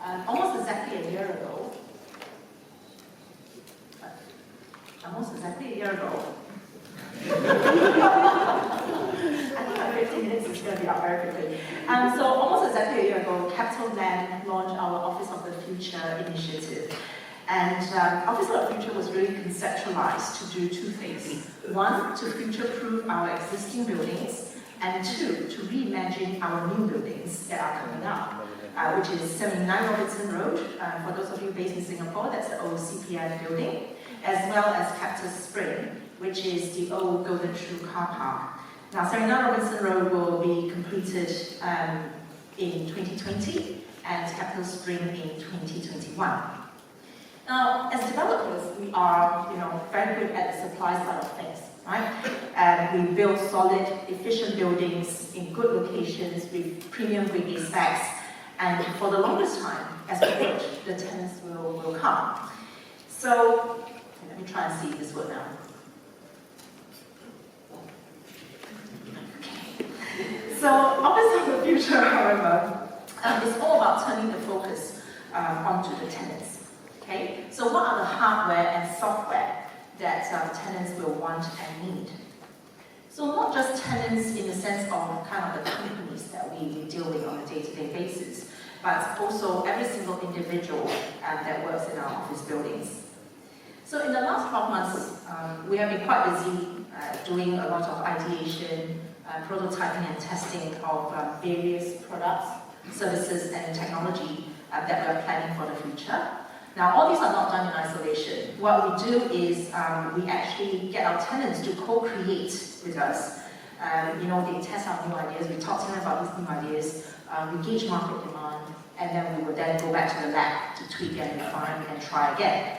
Almost exactly a year ago, I think my 15 minutes is going to be up very quickly. So almost exactly a year ago, Capitaland launched our Office of the Future initiative. And Office of the Future was really conceptualized to do two things. One, to future-proof our existing buildings, and two, to reimagine our new buildings that are coming up, which is 79 Robinson Road. For those of you based in Singapore, that's the old CPF building, as well as Cactus Spring, which is the old Golden True car park. Now, 79 Robinson Road will be completed in 2020, and Cactus Spring in 2021. Now, as developers, we are, very good at the supply side of things, right? And we build solid, efficient buildings in good locations with premium grade A specs. And for the longest time, as we build, the tenants will come. So, let me try and see this word now. So, Office of the Future, however, is all about turning the focus onto the tenants. Okay? So what are the hardware and software that tenants will want and need? So not just tenants in the sense of kind of the companies that we deal with on a day-to-day basis, but also every single individual that works in our office buildings. So in the last 12 months, we have been quite busy doing a lot of ideation, prototyping and testing of various products, services and technology that we are planning for the future. Now, all these are not done in isolation. What we do is we actually get our tenants to co-create with us. They test out new ideas, we talk to them about these new ideas, we gauge market demand, and then we will then go back to the lab to tweak and refine and try again.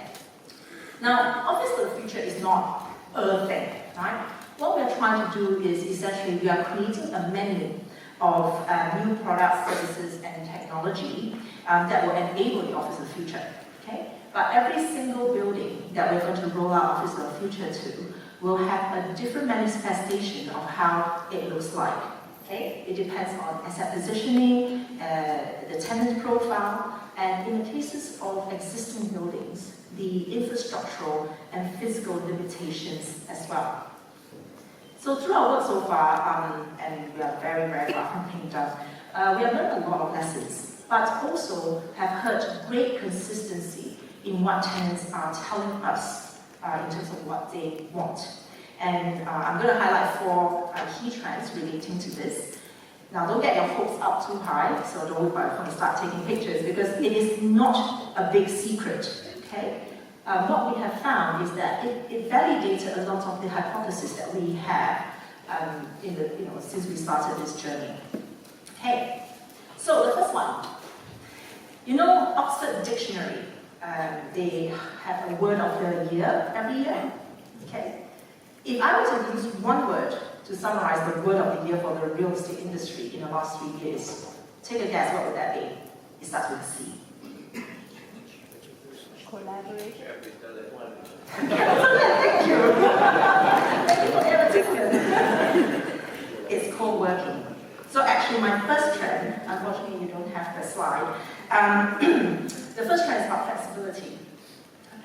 Now, Office of the Future is not a thing, right? What we are trying to do is essentially we are creating a menu of new products, services, and technology that will enable the Office of the Future. Okay? But every single building that we're going to roll out Office of the Future to will have a different manifestation of how it looks like. Okay? It depends on asset positioning, the tenant profile, and in the cases of existing buildings, the infrastructural and physical limitations as well. So through our work so far, and we are very, very far from being done, we have learned a lot of lessons, but also have heard great consistency in what tenants are telling us in terms of what they want. And I'm going to highlight 4 key trends relating to this. Now, don't get your hopes up too high, so don't worry about start taking pictures, because it is not a big secret. Okay? What we have found is that it validated a lot of the hypotheses that we have since we started this journey. Okay, so the first one. Oxford Dictionary, they have a word of the year every year. Okay, if I were to use one word to summarize the word of the year for the real estate industry in the last 3 years, take a guess, what would that be? It starts with a C. Collaboration. Thank you. It's co-working. So actually my first trend, unfortunately you don't have the slide, the first trend is about flexibility.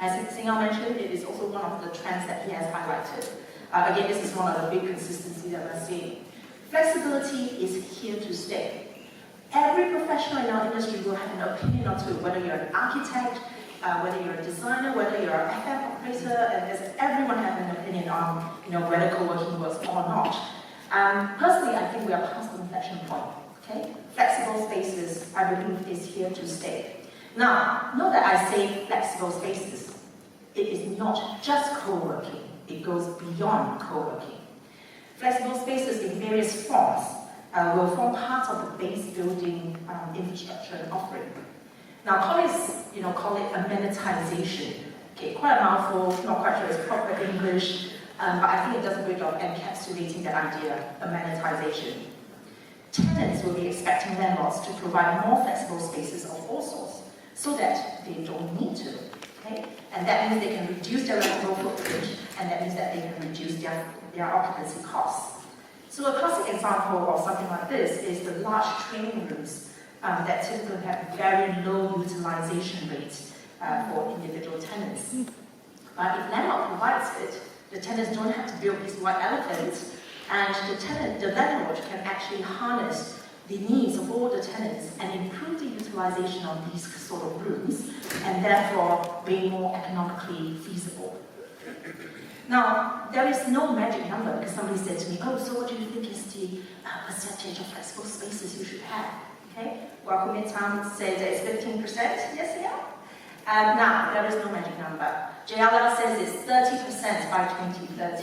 As Singhal mentioned, it is also one of the trends that he has highlighted. Again, this is one of the big consistencies that we're seeing. Flexibility is here to stay. Every professional in our industry will have an opinion or two, whether you're an architect, whether you're a designer, whether you're an FM operator, and everyone has an opinion on whether co-working works or not. Personally, I think we are past the inflection point. Okay? Flexible spaces, I believe, is here to stay. Now, note that I say flexible spaces. It is not just co-working. It goes beyond co-working. Flexible spaces in various forms will form part of the base building infrastructure and offering. Now, call it amenitization. Okay, quite a mouthful, not quite sure it's proper English, but I think it does a great job encapsulating that idea, amenitization. Tenants will be expecting landlords to provide more flexible spaces of all sorts, so that they don't need to. Okay? And that means they can reduce their rental footprint, and that means that they can reduce their occupancy costs. So a classic example of something like this is the large training rooms that typically have very low utilization rates for individual tenants. But if landlord provides it, the tenants don't have to build these white elephants, and the landlord can actually harness the needs of all the tenants and improve the utilization of these sort of rooms, and therefore being more economically feasible. Now, there is no magic number, because somebody said to me, oh, so what do you think is the percentage of flexible spaces you should have? Okay, Welcome Midtown says that it's 15%, yes, yeah? Now, there is no magic number. JLL says it's 30% by 2030,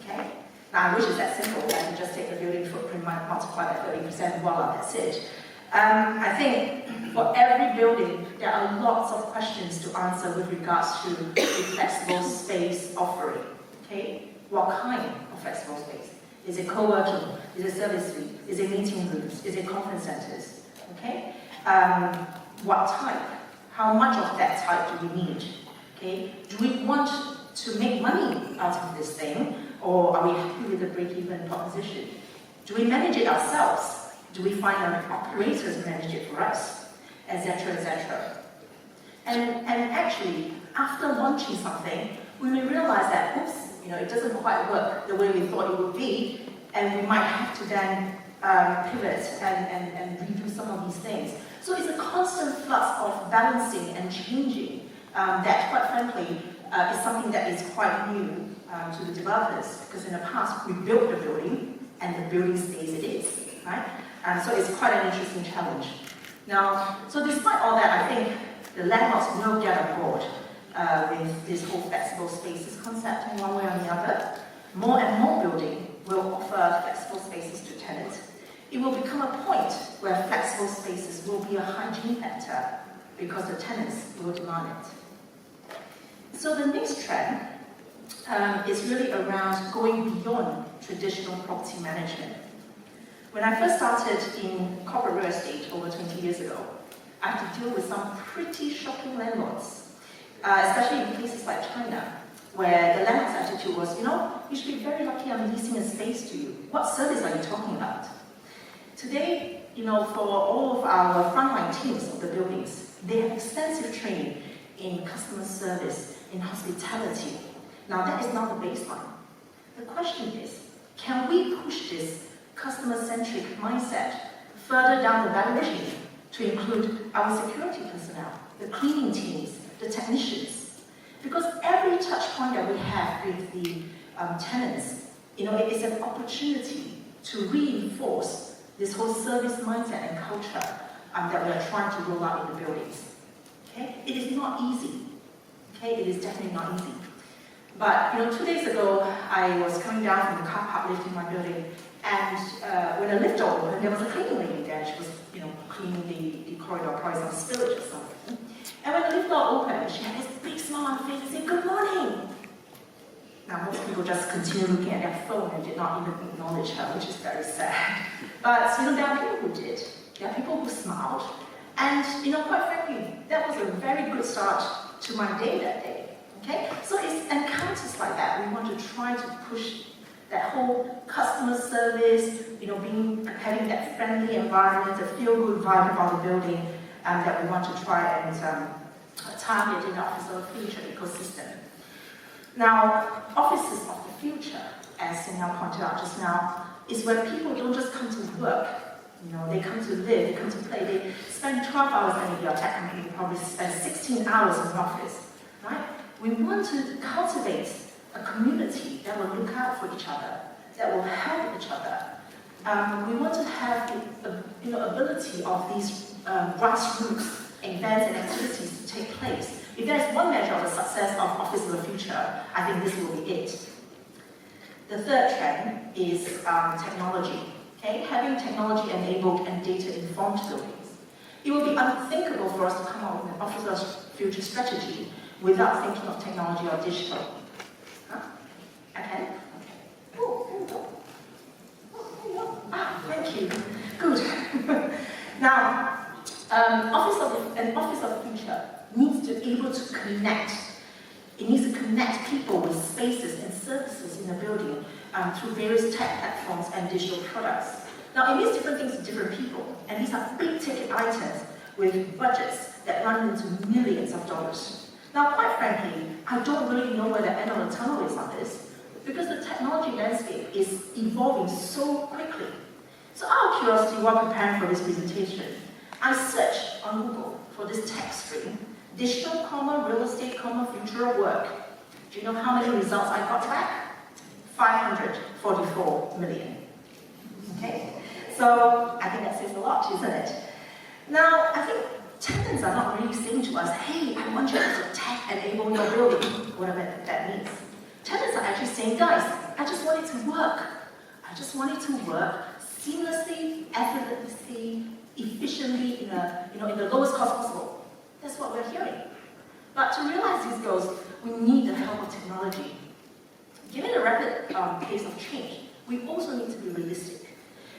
okay? Now, I wish it's that simple. I can just take the building footprint, multiply that 30%, voila, that's it. I think for every building, there are lots of questions to answer with regards to the flexible space offering, okay? What kind of flexible space? Is it co-working? Is it service suite? Is it meeting rooms? Is it conference centers? Okay? What type? How much of that type do we need? Okay? Do we want to make money out of this thing, or are we happy with the break-even proposition? Do we manage it ourselves? Do we find our operators manage it for us? Etc., etc. And actually, after launching something, we may realize that, oops, it doesn't quite work the way we thought it would be, and we might have to then pivot and redo some of these things. So it's a constant flux of balancing and changing that, quite frankly, is something that is quite new to the developers, because in the past we built the building and the building stays it is, right? And so it's quite an interesting challenge. Now, so despite all that, I think the landlords will get aboard with this whole flexible spaces concept in one way or the other. More and more building will offer flexible spaces to tenants. It will become a point where flexible spaces will be a hygiene factor because the tenants will demand it. So the next trend is really around going beyond traditional property management. When I first started in corporate real estate over 20 years ago, I had to deal with some pretty shocking landlords, especially in places like China, where the landlord's attitude was, you should be very lucky I'm leasing a space to you. What service are you talking about? Today, for all of our frontline teams of the buildings, they have extensive training in customer service, in hospitality. Now, that is not the baseline. The question is, can we push this customer-centric mindset further down the value chain to include our security personnel, the cleaning teams, the technicians? Because every touch point that we have with the tenants, it is an opportunity to reinforce this whole service mindset and culture that we are trying to roll out in the buildings. Okay? It is not easy. Okay? It is definitely not easy. But 2 days ago, I was coming down from the car park lift in my building, and when the lift door opened, there was a cleaning lady there. She was, cleaning the corridor, probably some spillage or something. And when the lift door opened, she had this big smile on her face and said, "Good morning." Now, most people just continue looking at their phone and did not even acknowledge her, which is very sad. But, there are people who did. There are people who smiled. And, quite frankly, that was a very good start to my day that day. Okay? So it's encounters like that. We want to try to push that whole customer service, having that friendly environment, a feel-good vibe about the building, that we want to try and target in the office of the future ecosystem. Now, offices of the future, as Sylvia pointed out just now, is where people don't just come to work. They come to live, they come to play. They spend 12 hours in a tech company, probably spend 16 hours in an office, right? We want to cultivate a community that will look out for each other, that will help each other. We want to have the ability of these grassroots events and activities to take place. If there's one measure of the success of Office of the Future, I think this will be it. The third trend is technology. Okay? Having technology-enabled and data-informed buildings. It will be unthinkable for us to come up with an Office of the Future strategy without thinking of technology or digital. Huh? Okay? Oh, there we go. Thank you. Good. Now, an Office of the Future needs to be able to connect. It needs to connect people with spaces and services in the building through various tech platforms and digital products. Now, it means different things to different people, and these are big ticket items with budgets that run into millions of dollars. Now, quite frankly, I don't really know where the end of the tunnel is on this, because the technology landscape is evolving so quickly. So out of curiosity, while preparing for this presentation, I searched on Google for this text string, digital, real estate, future of work. Do you know how many results I got back? 544 million. Okay? So I think that says a lot, isn't it? Now, I think tenants are not really saying to us, hey, I want you to tech-enable your building, whatever that means. Tenants are actually saying, guys, I just want it to work. I just want it to work seamlessly, effortlessly, efficiently, in the lowest cost possible. That's what we're hearing. But to realize these goals, we need the help of technology. Given the rapid pace of change, we also need to be realistic.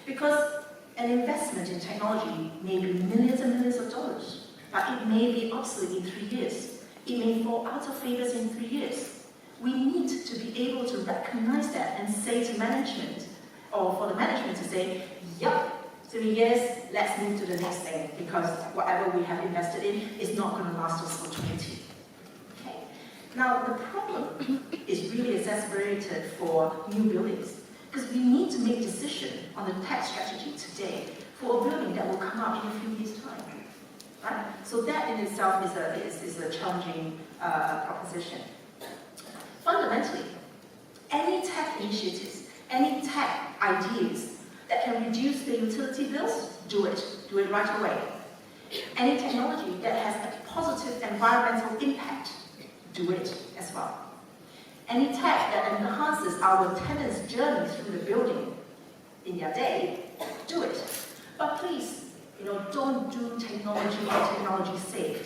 Because an investment in technology may be millions and millions of dollars, but it may be obsolete in 3 years. It may fall out of favor in 3 years. We need to be able to recognize that and say to management, or for the management to say, yep, 3 years, let's move to the next thing, because whatever we have invested in is not going to last us for 20. Okay. Now, the problem is really exacerbated for new buildings, because we need to make decisions on the tech strategy today for a building that will come out in a few years' time. Right? So that in itself is a challenging proposition. Fundamentally, any tech initiatives, any tech ideas that can reduce the utility bills, do it right away. Any technology that has a positive environmental impact, do it as well. Any tech that enhances our tenants' journey through the building in their day, do it. But please, don't do technology for technology's sake.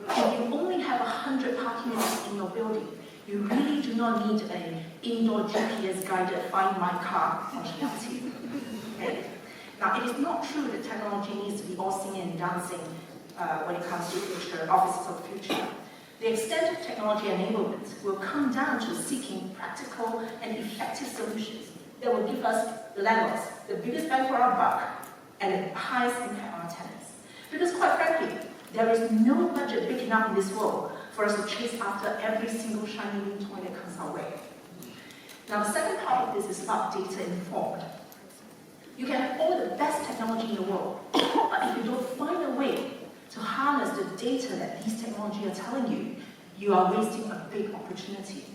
If you only have 100 parking lots in your building, you really do not need an indoor GPS-guided Find My Car functionality. Okay? Now, it is not true that technology needs to be all singing and dancing when it comes to future offices of the future. The extent of technology enablement will come down to seeking practical and effective solutions that will give us, the landlords, the biggest bang for our buck and the highest impact on our tenants. Because quite frankly, there is no budget big enough in this world for us to chase after every single shiny new toy that comes our way. Now, the second part of this is about data informed. You can have all the best technology in the world, but if you don't find a way to harness the data that these technologies are telling you, you are wasting a big opportunity.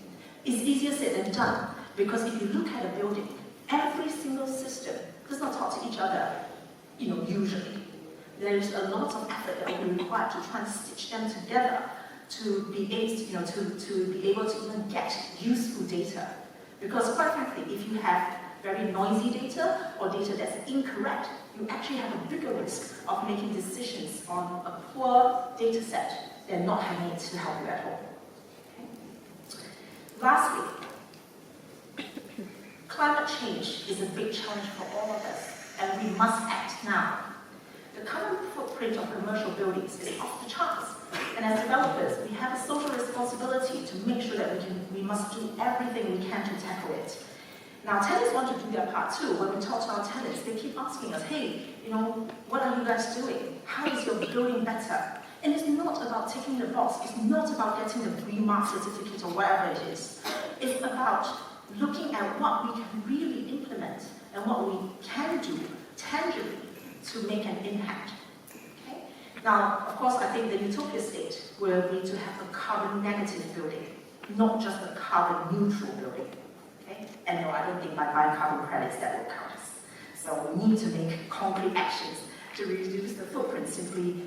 It's easier said than done, because if you look at a building, every single system does not talk to each other, usually. There's a lot of effort that will be required to try and stitch them together to be able to even get useful data. Because quite frankly, if you have very noisy data or data that's incorrect, you actually have a bigger risk of making decisions on a poor data set than not having it to help you at all. Okay. Lastly, climate change is a big challenge for all of us, and we must act now. The carbon footprint of commercial buildings is off the charts, and as developers, we have a social responsibility to make sure that we must do everything we can to tackle it. Now, tenants want to do their part too. When we talk to our tenants, they keep asking us, hey, what are you guys doing? How is your building better? And it's not about ticking the box. It's not about getting the green mark certificate or whatever it is. It's about looking at what we can really implement and what we can do tangibly to make an impact. Okay? Now, of course, I think the utopia state will be to have a carbon negative building, not just a carbon neutral building. Okay? And no, I don't think by buying carbon credits that will count us. So we need to make concrete actions to reduce the footprint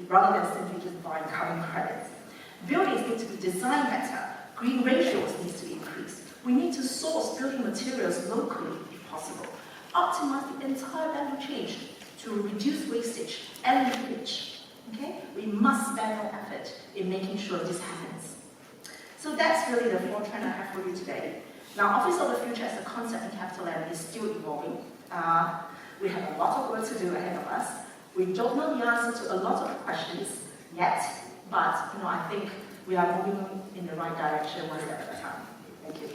rather than simply just buying carbon credits. Buildings need to be designed better. Green ratios need to be increased. We need to source building materials locally if possible. Optimize the entire value chain to reduce wastage and leakage. Okay? We must spend more effort in making sure this happens. So that's really the 4 trends I have for you today. Now, Office of the Future as a concept in Capitaland is still evolving. We have a lot of work to do ahead of us. We don't know the answer to a lot of questions yet, but I think we are moving in the right direction one step at a time. Thank you.